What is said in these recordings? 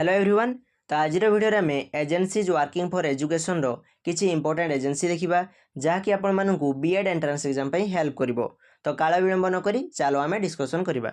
Hello everyone. तो आज video आम एजेन्सीज वर्किंग फॉर एजुकेशन रो किसी इंपोर्टेंट एजेन्सी देखा जहाँकि आपण मानू बीएड एंट्रांस एग्जाम हेल्प कर। तो काल विलंब नक चलो आम डिस्कसन करवा।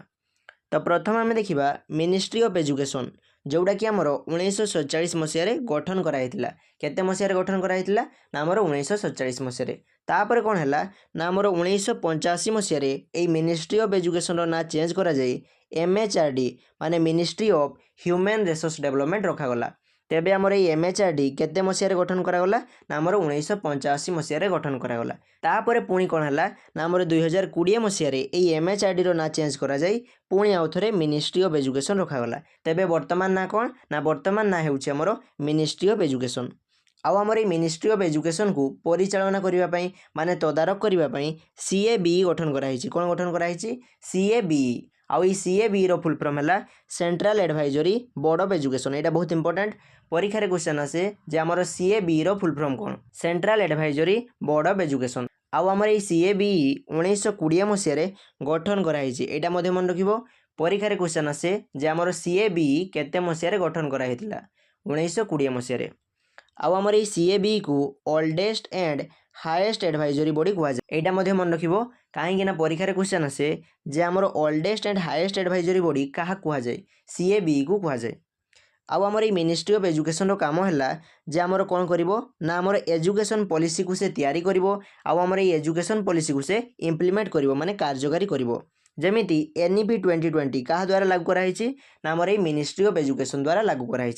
तो प्रथम आम देखा मिनिस्ट्री ऑफ एजुकेशन जोड़ा कि आमर 1947 मसीह गठन कराइला। केते मसीह गठन कराइला ना आमर 1947 मसीह। तापर कौन है ना आमर 1985 मसीह मिनिस्ट्री ऑफ एजुकेशन ना चेंज करा जाई MHRD माने ministry of human resource development रखागला। तेबे आमर ये MHRD केते मसीह गठन करागला ना आमर 1985 मसीह गठन करागला। तापर पुणी कौन है ना आमर 2020 मसीह MHRD रो ना चेंज करा जाई पुणी आउ थे मिनिस्ट्री ऑफ एजुकेशन रखागला। तेबे वर्तमान ना कौन ना वर्तमान ना हेउछि आमर मिनिस्ट्री ऑफ एजुकेशन। आउ आमर मिनिस्ट्री ऑफ एजुकेशन को परिचालना करने माने तदारक करने CABE गठन कराई। कौन गठन कराई CABE। आउ CABE रो फुल फॉर्म है central advisory board of education. यहाँ बहुत इंपोर्टेंट परीक्षा रे क्वेश्चन आसे जे आमर CABE रो फुल फॉर्म कौन central advisory board of education. आउ आमर ये CABE 1920 मसीह गठन कराई। यहाँ मन रखिबो परीक्षा रे क्वेश्चन आसे जे आमर CABE केते मसीह गठन कराई 1920 मसीह। आउ आमर ये CABE को oldest and highest advisory body कहुए। यहाँ मन रखिबो कहीं परीक्षा रे क्वेश्चन आसे जे आमर oldest and highest advisory body क्या कहुए CABE को कहुए। आउ आमर ये मिनिस्ट्री ऑफ एजुकेशन काम है जे आमर कौन करिवो ना आमर एजुकेशन पॉलिसी को से तैयारी करिवो। आउ आमर ये एजुकेशन पॉलिसी को से इम्प्लीमेंट करिवो माने कार्यकारी करिवो। जेमिति NEP 2020 क्या द्वारा लागू कराई ना आमर ये मिनिस्ट्री ऑफ एजुकेशन द्वारा लागू कराई।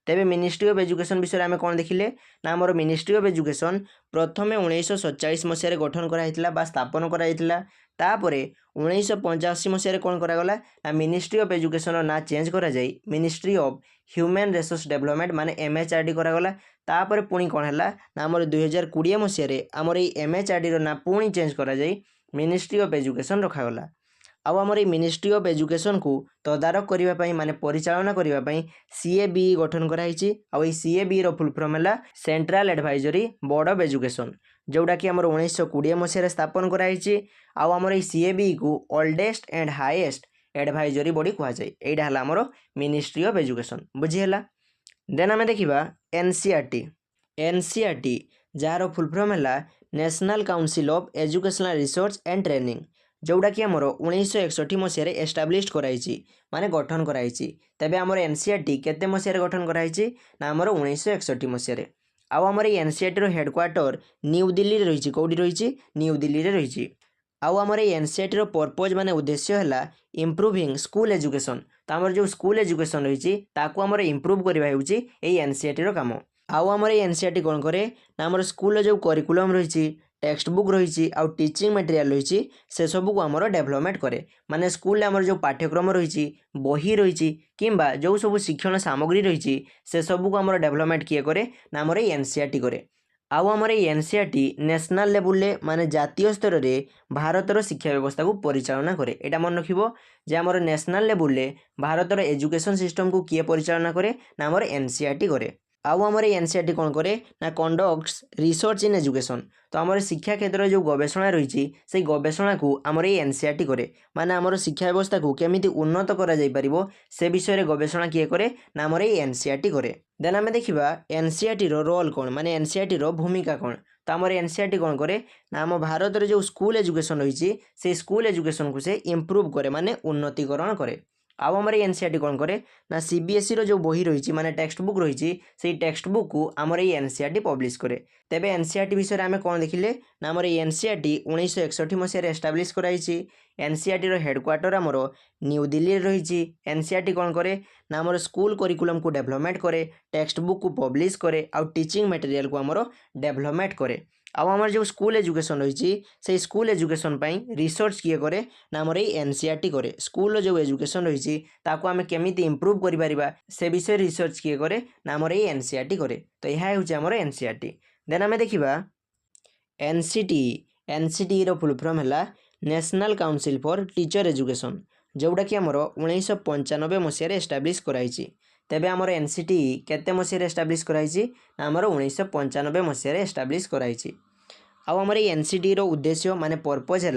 तेबे मिनिस्ट्री ऑफ एजुकेशन विषय आम कौन देखिले ना आमर मिनिस्ट्री ऑफ एजुकेशन प्रथम 1947 मसीह गठन कराइला बा स्थापन कराइला। तापर 1985 मसीह कौन करागला ना मिनिस्ट्री ऑफ एजुकेशन ना चेंज करा जाई ministry of human resource development माने MHRD करागला। तापर पुणी कौन है ना आमर 2020 मसीह आमर ये MHRD ना पुणी चेंज करा जाई मिनिस्ट्री ऑफ एजुकेशन रखागला। आउ आमर ये मिनिस्ट्री ऑफ एजुकेशन को तदारक करने माने परिचालना करने CABE गठन कराई। आउ CABE रो फुल फॉर्म है central advisory board of education जोड़ा कि आमर 1920 मसीह स्थापन कराई। आउ आमर ये CABE को oldest and highest advisory body कहुए। यहाँ है आमर मिनिस्ट्री ऑफ एजुकेशन बुझीगला। देन आम देखा NCERT जार फुल फॉर्म है national council of educational research and training जोड़ा कि आमर 1961 मसीह एस्टाब्लीश कराई माने गठन कराई। तेबे आमर NCERT केते मसीह गठन कराई ना आमर 1961 मसीह। आउ आमर ये NCERT रो हेडक्वार्टर न्यू दिल्ली रही। कौटी रही न्यू दिल्ली रही। आउ आमर ये NCERT रो पर्पज माने उद्देश्य है इम्प्रूविंग स्कूल एजुकेशन। तो आमर जो स्कूल एजुकेशन रही ताकू आमर इम्प्रूव करवा होउची NCERT रो काम। आउ आमर ये NCERT कौन करे ना आमर स्कूल जो करिकुलम रही टेक्स्ट बुक रही आउ टीचिंग मटेरियल रही से सब को आमर डेवलपमेंट करे। माने स्कूल आमर जो पाठ्यक्रम रही बही रही किंबा जो सब शिक्षण सामग्री रही से सब को आमर डेवलपमेंट किए करे ना आमर NCERT करे। आउ आमर NCERT नेशनल लेवल माने जातीय स्तर में भारतर शिक्षा व्यवस्था को परिचालना करे। यहाँ मन रखिबो जे आमर नेशनल लेवल भारतर एजुकेशन सिस्टम को किए परिचालना करे ना आमर NCERT करे। आउ आमर NCERT कौन करे ना कंडक्ट्स रिसर्च इन एजुकेशन। तो आमर शिक्षा क्षेत्र जो गवेषणा रही से गवेषणा को आमर NCERT करे माने आमर शिक्षा व्यवस्था को केमिति उन्नत करा जाई परिबो से विषय गवेषणा किए करे ना आमर NCERT करे। देन आम देखा NCERT रो रोल कौन माने NCERT रो भूमिका कौन। तो आमर NCERT कौन करे ना आम भारत जो स्कूल एजुकेशन रही से स्कूल एजुकेशन को से इम्प्रूव करे माने उन्नतिकरण करे। आउ आमर NCERT कौन करे ना CBSE रो जो बही रही माने टेक्स्ट बुक रही से टेक्स्ट बुक को आमर NCERT पब्लिश करे। तेबे NCERT विषय आम कौन देखिले ना आमर NCERT 1961 मसीह एस्टाब्लीश कराई। NCERT रो हेडक्वार्टर आमर न्यू दिल्ली रही। NCERT कौन करे ना आमर स्कूल करिकुलम को डेवलपमेंट करे टेक्स्ट बुक को पब्लिश करे आउ टीचिंग मटेरियल को आमर डेवलपमेंट करे। आउ आमर जो स्कूल एजुकेशन रही से स्कूल एजुकेशन रिसर्च किए करे ना आमर NCERT करे। स्कूल जो एजुकेशन रही ताकू आम केमिति इम्प्रूव करिपरिबा से विषय रिसर्च किए करे ना आमर NCERT करे। तो यह हूँ आमर NCERT। देन आम देखा NCTE रो फुल फॉर्म है national council for teacher education जोड़ा कि आमर 1995 मसीह एस्टाब्लीश कराई। तेबे आमर NCTE केते मसीह एस्टाब्लीश कराई ना आमर 1995 मसीह एस्टाब्लीश कराई। आउ आमर NCTE रो उद्देश्य माने पर्पज है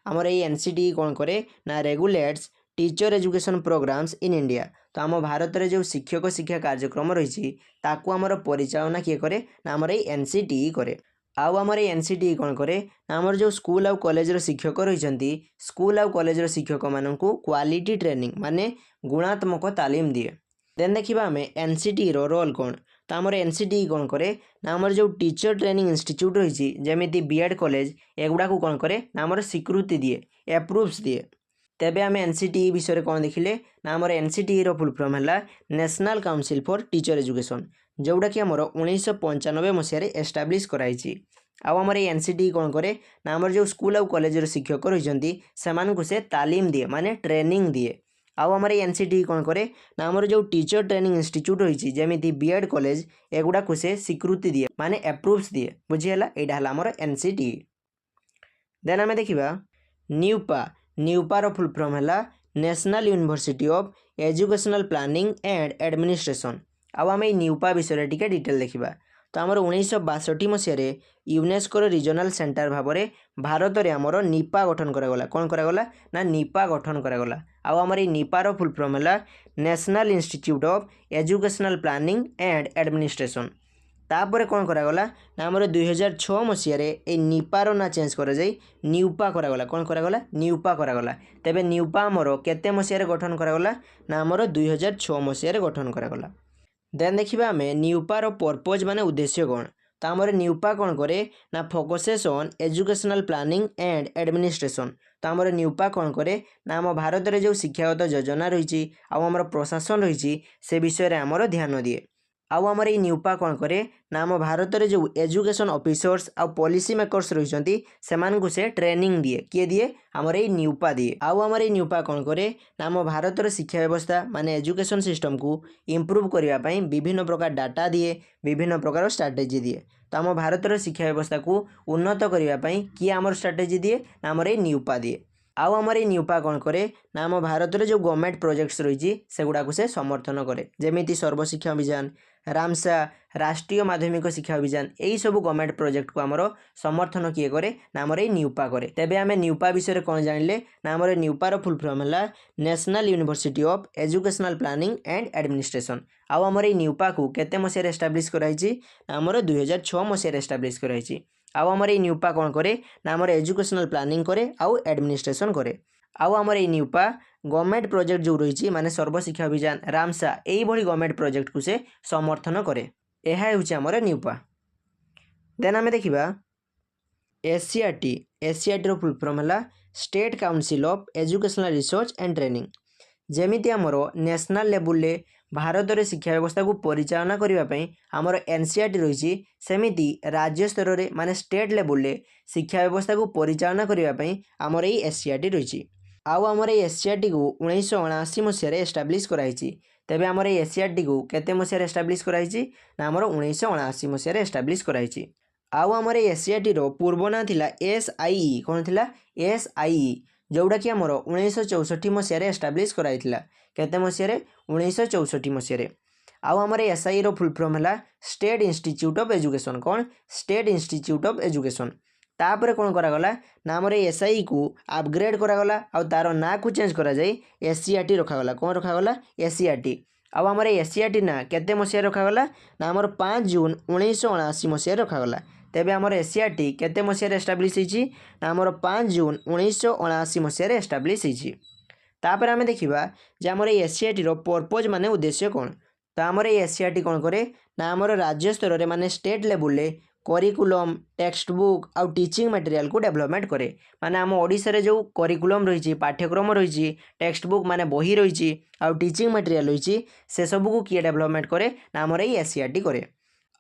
आमर NCTE कौन करे ना regulates teacher education programs in India. तो आम भारत में जो शिक्षक शिक्षा कार्यक्रम रही ताकू आमर परिचालना किए करे ना आमर ये एनसीटीई करे। आउ आमर एनसीटीई कौन करे ना आमर जो स्कूल आउ कॉलेज शिक्षक रही स्कूल आउ कॉलेज शिक्षक मानू क्वालिटी ट्रेनिंग माने गुणात्मक तालीम दिए। देन देखा आम एनसीटीई रोल कौन तो आमर एनसीटीई कौन करे ना आमर जो टीचर ट्रेनिंग इंस्टीट्यूट रही जमी बीएड कॉलेज एगुड़ा कौन करे ना आमर स्वीकृति दिए एप्रुव्स दिए। तेबे आम एनसीटीई विषय कौन देखिले ना आमर एनसीटीई रो फुल फॉर्म है national council for teacher education जोड़ा कि आमर 1995 मसीह एस्टाब्लीश कराई। आमर ये एनसीटीई कौन करे ना आमर जो स्कूल आउ कॉलेज शिक्षक रही से तालीम दिए माने ट्रेनिंग दिए। आउ आमर ये एनसीटीई कौन करे ना आमर जो टीचर ट्रेनिंग इंस्टीट्यूट रही जमी बीएड कॉलेज एगुड़ा को से स्वीकृति दिए माने एप्रुव्स दिए। बुझीगला यहाँ आमर एनसीटीई। देन आम देखा न्यूपा न्यूपा रो फुल फॉर्म है national university of educational planning and administration. आउ आम न्यूपा विषय टी डिटेल देखा तो आमर 1962 मसीह यूनेस्को रिजनल सेंटर भाव में भारत में आमर निपा गठन करागला। कौन करागला ना निपा गठन करागला। आउ आमर निपा रो फुल फॉर्म है national institute of educational planning and administration. तापर कौन करागला ना आमर 2006 मसीह निपार ना चेंज कर न्यूपा करागला। कौन करागला न्यूपा करागला। तेबे न्यूपा आमर केते मसीह गठन करागला ना आमर 2006 मसीह गठन करागला। देन देखा आम न्यूपार पर्पज माने उद्देश्य कौन तो आमर न्यूपा कौन करे ना focuses on educational planning and administration. तो आमर न्यूपा कौन करे ना आम भारत में जो शिक्षागत योजना रही आमर प्रशासन रही से विषय आमर ध्यान दिए। आउ आमर ये न्यूपा कौन करे ना आम भारत में जो एजुकेशन ऑफिसर्स आउ पॉलिसी मेकर्स रही से ट्रेनिंग दिए। किए दिए आमर ये न्यूपा दिए। आउ आमर ये न्यूपा कौन करे ना आम भारत शिक्षा व्यवस्था माने एजुकेशन सिस्टम को इम्प्रूव करने विभिन्न प्रकार डाटा दिए विभिन्न प्रकार स्ट्राटेजी दिए। तो आम भारत शिक्षा व्यवस्था को उन्नत करने किए आमर स्ट्राटेजी दिए ना आमर ये न्यूपा दिए। आउ आमर ये न्यूपा कौन करे ना आम भारत में जो गवर्नमेंट प्रोजेक्ट्स रही सेगुड़ा को से समर्थन करे जमीती सर्वशिक्षा अभियान रामसा राष्ट्रीय माध्यमिक शिक्षा अभियान यही सब गवर्नमेंट प्रोजेक्ट को आमर समर्थन किए करे ना आमर ये न्यूपा करे। तेबे आम न्यूपा विषय कौन जानिले ना आमर न्यूपार फुल फॉर्म है national university of educational planning and administration. आउ आमर ये न्यूपा को केते मसीह एस्टाब्लीश कराई ना आमर 2006 मसीह एस्टाब्लीश कराई। आउ आमर ये न्यूपा कौन करे ना आमर एजुकेशनल प्लानिंग करे आउ एडमिनिस्ट्रेशन करे। आउ आमर ये न्यूपा गवर्नमेंट प्रोजेक्ट जो रही माने सर्वशिक्षा अभियान रामसा यही गवर्नमेंट प्रोजेक्ट को से समर्थन करे। यह हूँ आमर न्यूपा। देन आम देखा एससीईआरटी एससीईआरटी रो फुल फॉर्म है state council of educational research and training. जमीती आमर नेशनल लेवल भारत में शिक्षा व्यवस्था को परिचालना करने आमर एनसीईआरटी रही सेमिति राज्य स्तर में माने स्टेट लेवल शिक्षा व्यवस्था को परिचालना करने आमर ये एससीईआरटी रही। आउ आमर ये एससीईआरटी को 1979 मसीह एस्टाब्लीश कराई। तेबे आमर ये एससीईआरटी को केते मसीह एस्टाब्लीश कराई ना आमर 1979 मसीह एस्टाब्लीश कराई। आउ आमर ये एससीईआरटी रो पूर्व ना थिला एसआईई। कौन थिला एसआईई जोड़ा कि आमर 1964 मसीह एस्टाब्लीश कराइथिला। केते मसीह 1964 मसीह। आउ आमर एसआई रो फुल फॉर्म है स्टेट इंस्टीट्यूट ऑफ एजुकेशन। कौन स्टेट इंस्टीट्यूट ऑफ एजुकेशन। तापर कौन करागला ना आमर एसआई को अपग्रेड करागला आउ तार ना को चेंज करा जाई एससीईआरटी रखागला। कौन रखागला एससीईआरटी। आउ आमर एससीईआरटी ना केते मसीह रखागला ना आमर 5 जून 1979 मसीह रखागला। तेबे आमर एससीईआरटी केते मसीह एस्टाब्लीश होईची ना आमर 5 जून 1979 मसीह एस्टाब्लीश होईची। तापर आमे देखिबा जे आमर एससीईआरटी रो पर्पज माने उद्देश्य कौन तो आमर एससीईआरटी कौन करे ना आमर राज्य स्तर में माने state level curriculum text book आउ टीचिंग मटेरियल को डेवलपमेंट करे। माने आम ओडिशा रे जो करिकुलम रही पाठ्यक्रम रही टेक्स्ट बुक माने बही रही आउ टीचिंग मटेरियल रही से सब को किए डेवलपमेंट करे ना आमर एससीईआरटी करे।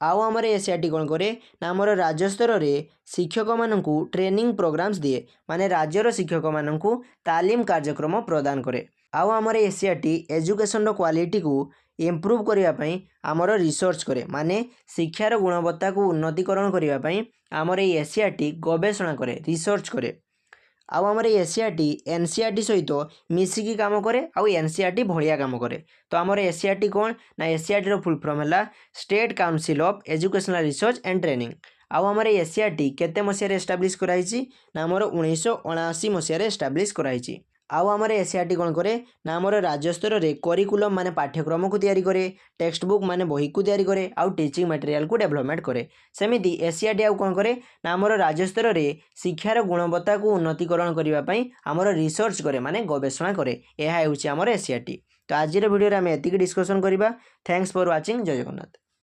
आउ आमर एससीईआरटी कौन करे ना आमर राज्य स्तर में शिक्षक मानू ट्रेनिंग प्रोग्राम्स दिए माने राज्यर शिक्षक मानू तालीम कार्यक्रम प्रदान करे। आउ आमर एससीईआरटी एजुकेशन क्वालिटी को इम्प्रूव करने आमर रिसर्च करे माने शिक्षार गुणवत्ता को उन्नतीकरण करने आमर एससीईआरटी गवेषणा करे रिसर्च करे। आउ आमर एससीईआरटी एनसीईआरटी सहित मिसिकी काम करे आउ एनसीईआरटी भलिया काम करे। तो आमर एससीईआरटी कौन ना एससीईआरटी रो फुल फॉर्म है state council of educational research and training. आउ आमर एससीईआरटी केते मसीह एस्टाब्लीश कराई ना आमर 1979 मसीह एस्टाब्लीश कराई। आउ आमर एसीआरटी कौन करे ना आमर राज्य स्तर में करिकुलम माने पाठ्यक्रम को तैयारी करे, टेक्स्ट बुक माने बही को तैयारी करे, आउ टीचिंग मटेरियल को डेवलपमेंट करे। सेमिति एसीआरटी आउ कौन करे ना आमर राज्य स्तर में शिक्षार गुणवत्ता को उन्नतीकरण करने आमर रिसर्च करे माने गवेषणा करे। यह होउछि आमर एसीआरटी। तो आज वीडियो में एतिक डिस्कसन करबा। Thanks for watching. जय जगन्नाथ।